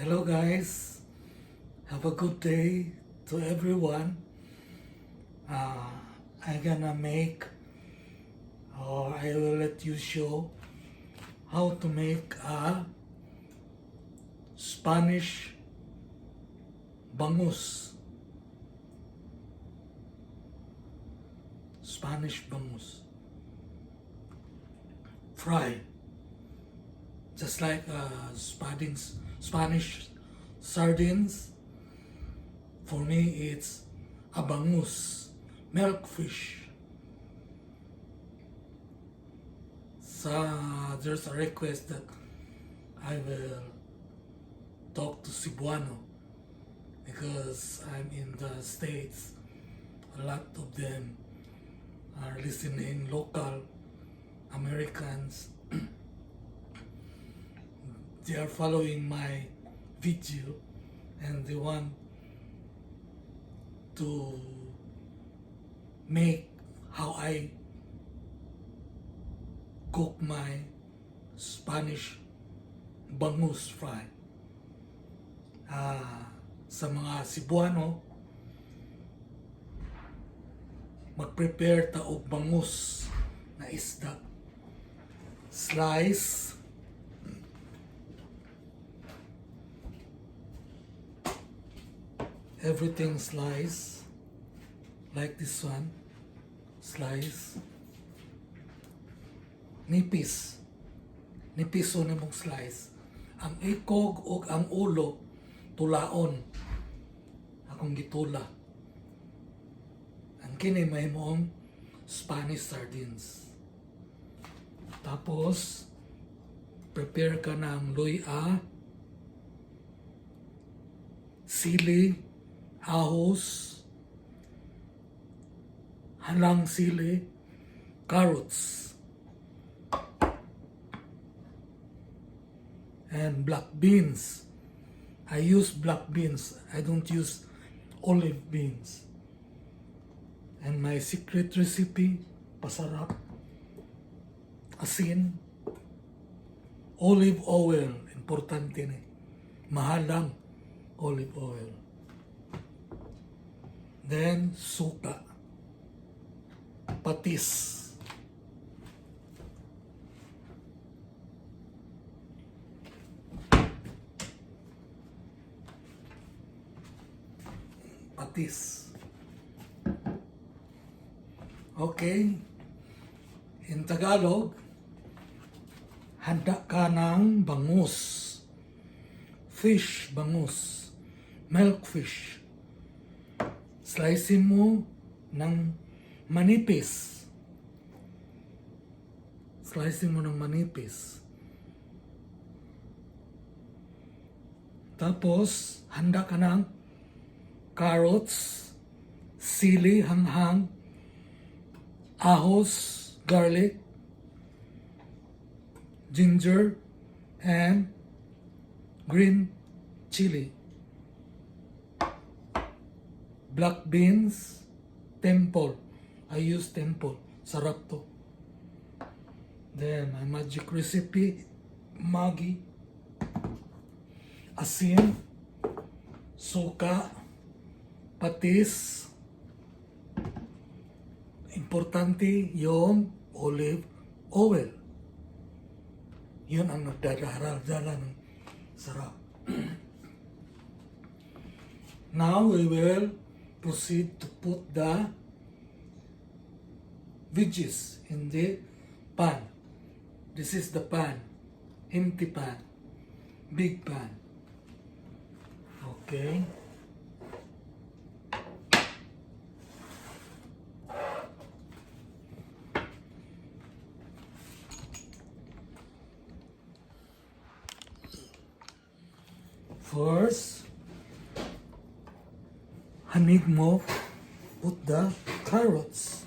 Hello guys, have a good day to everyone. I'm gonna make or I will let you show how to make a Spanish bangus. Spanish bangus. Fry. Just like Spanish sardines. For me, it's a bangus, milkfish. So there's a request that I will talk to Cebuano because I'm in the States. A lot of them are listening, local Americans. They are following my video and they want to make how I cook my Spanish bangus fry. Sa mga Cebuano, mag-prepare ta og bangus na isda. Slice everything, slice like this one, slice nipis o na mong slice. Ang ikog o ang ulo tulaon, akong gitula. Ang kini may moong Spanish sardines. Tapos prepare ka ng luya, sili, ahos, halang sili, carrots, and black beans. I use black beans. I don't use olive beans. And my secret recipe, pasarap, asin, olive oil, importante ni. Mahal lang, olive oil. Then, suka, patis, Okay. In Tagalog, handa ka ng bangus. Fish bangus. Milkfish. Slicein mo ng manipis. Slicein mo ng manipis. Tapos, handa ka ng carrots, sili, hanghang, ahos, garlic, ginger, and green chili. Black beans, temple. I use temple. Sarap to. Then, my magic recipe, Maggi, asin, suka, patis, importante yung olive oil. Yun ang nagdadala ng sarap. Now we will proceed to put the veggies in the pan. This is the pan, empty pan, big pan. Okay. First, hanig mo, put the carrots.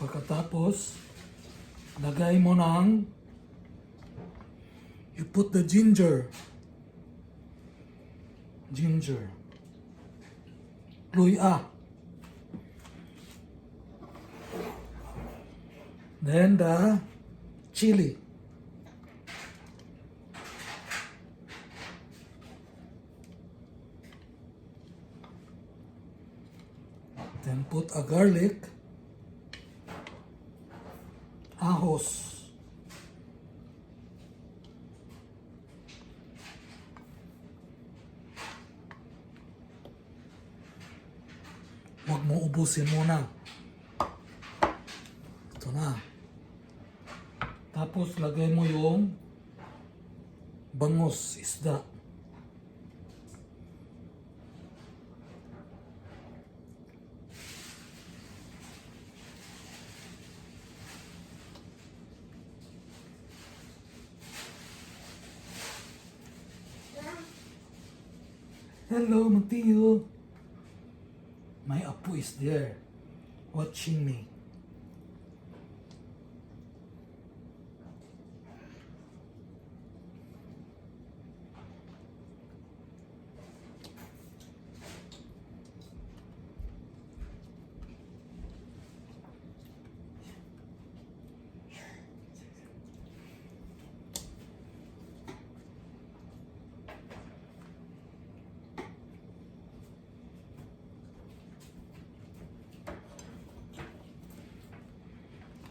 Pagkatapos, lagay mo ng, you put the ginger. Luya. Then the chili. Then put a garlic. Ahos. Huwag mo ubusin muna. Ito na. Tapos lagay mo yung bangus, isda. Hello, Mateo. My apo is there, watching me.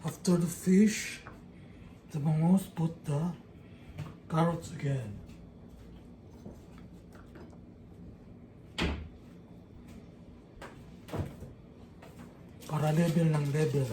After the fish, the bangus, put the carrots again. Para level ng level.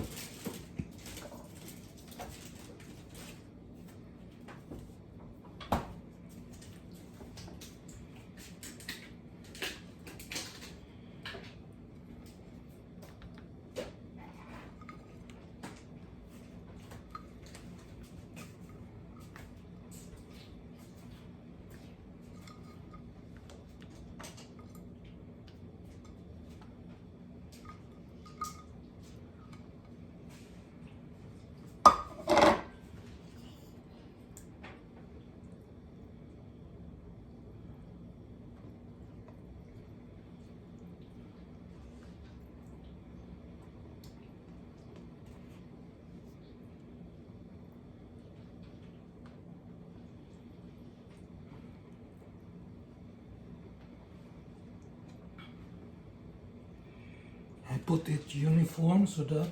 I put it uniform so that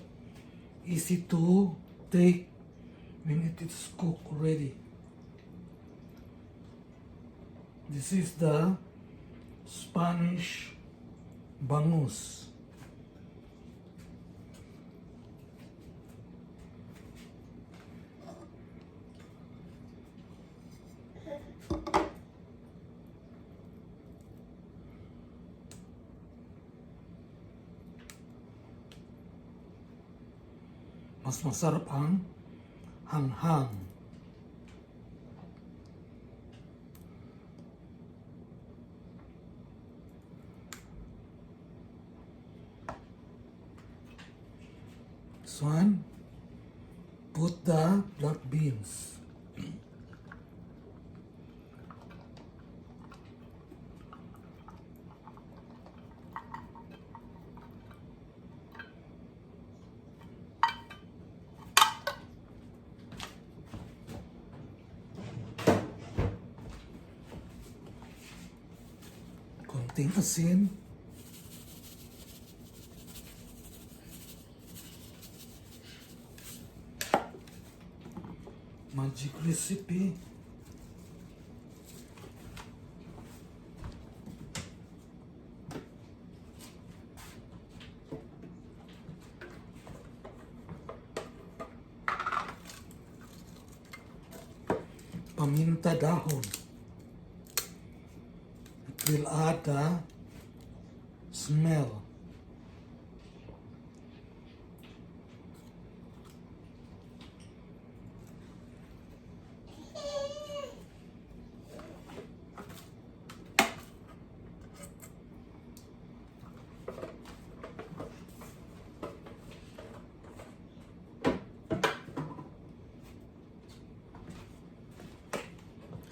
easy to take when it is cooked already. This is the Spanish bangus. Mas masarap ang hanghang. This one, put the black beans. Konting asin. Magic recipe. Paminta dahon. It will add the smell.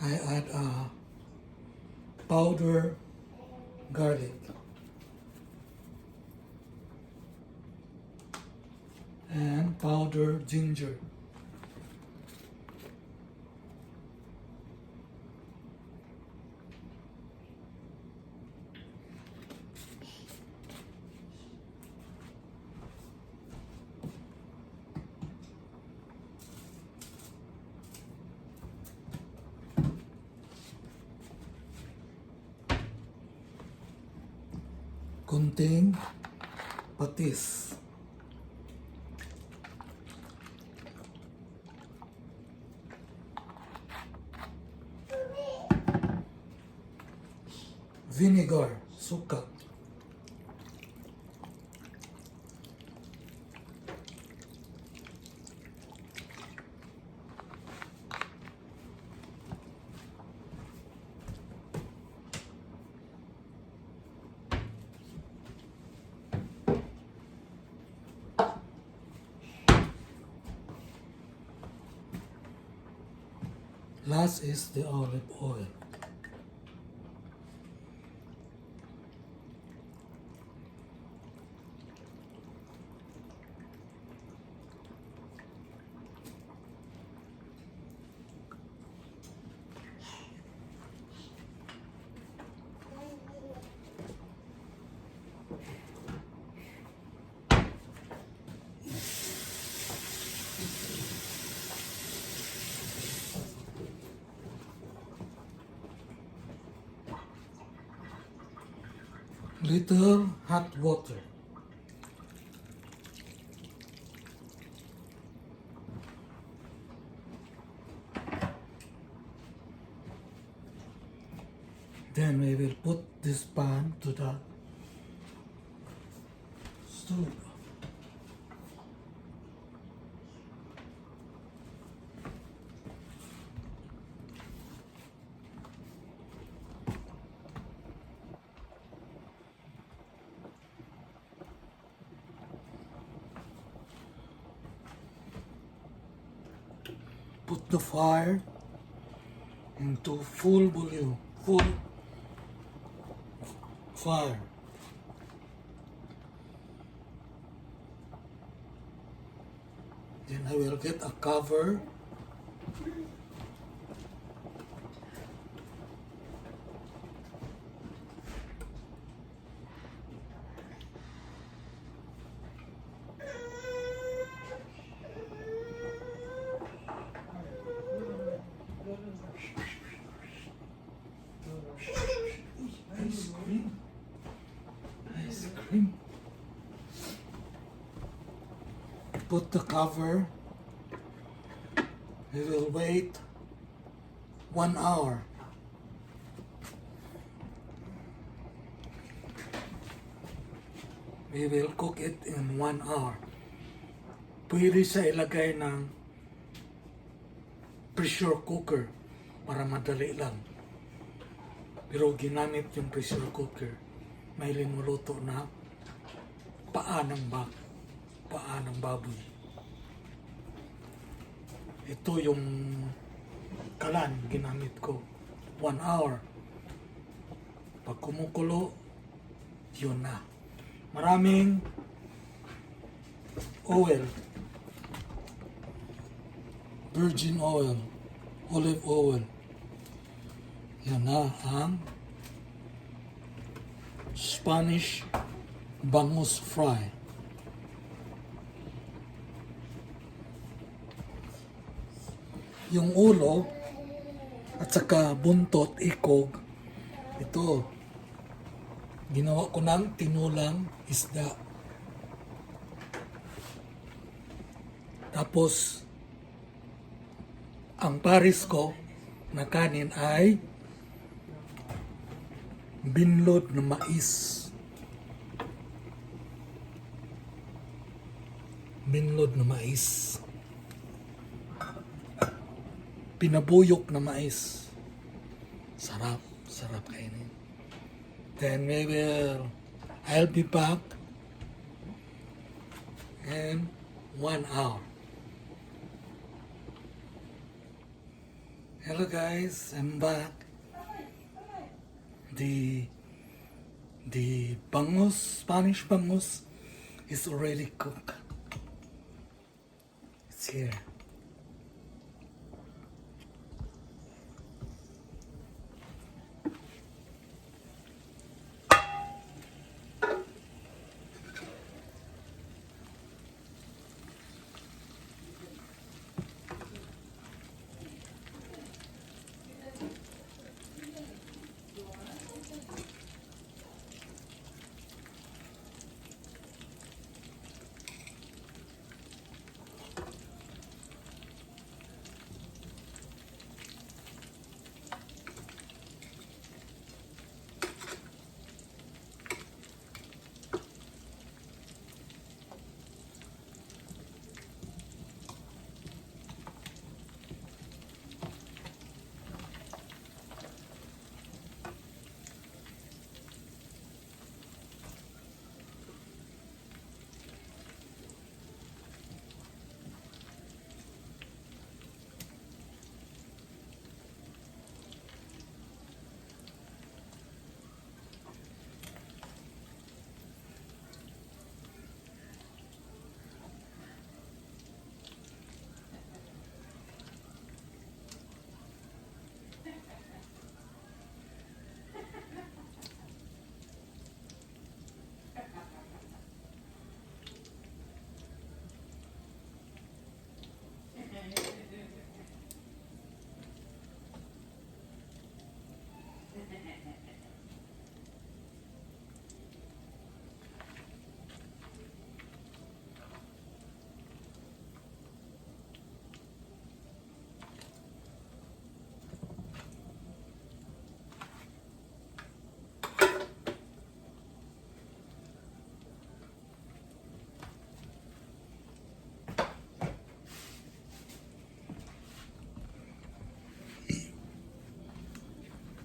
I add powder garlic and powder ginger. Kunting patis. Vinegar, suka. Last is the olive oil. Little hot water. Then we will put this pan to the stove. Put the fire into full volume, full fire. Then I will get a cover. Ice cream. Ice cream. Put the cover. We will wait 1 hour. We will cook it in 1 hour. Pwede siya ilagay ng pressure cooker para madali lang. Pero ginamit yung pressure cooker, may linuluto na paa ng baboy. Ito yung kalan ginamit ko. 1 hour. Pag kumukulo, yun na. Maraming oil. Virgin oil. Olive oil. Yan na ang Spanish bangus fry. Yung ulo at saka buntot, ikog, ito, ginawa ko ng tinulang isda. Tapos, ang pares ko na kanin ay binlod na mais. Binlod na mais. Pinabuyok na mais. Sarap. Sarap kainin. Then I'll be back in 1 hour. Hello guys, I'm back. The bangus, Spanish bangus, is already cooked. It's here.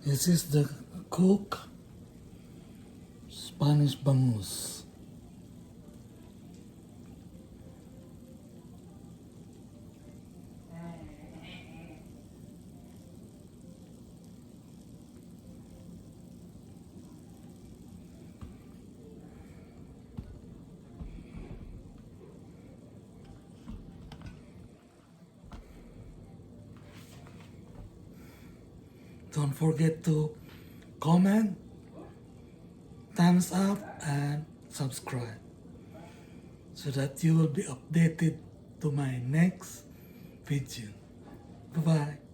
This is the cooked Spanish bangus. Don't forget to comment, thumbs up, and subscribe so that you will be updated to my next video. Bye bye.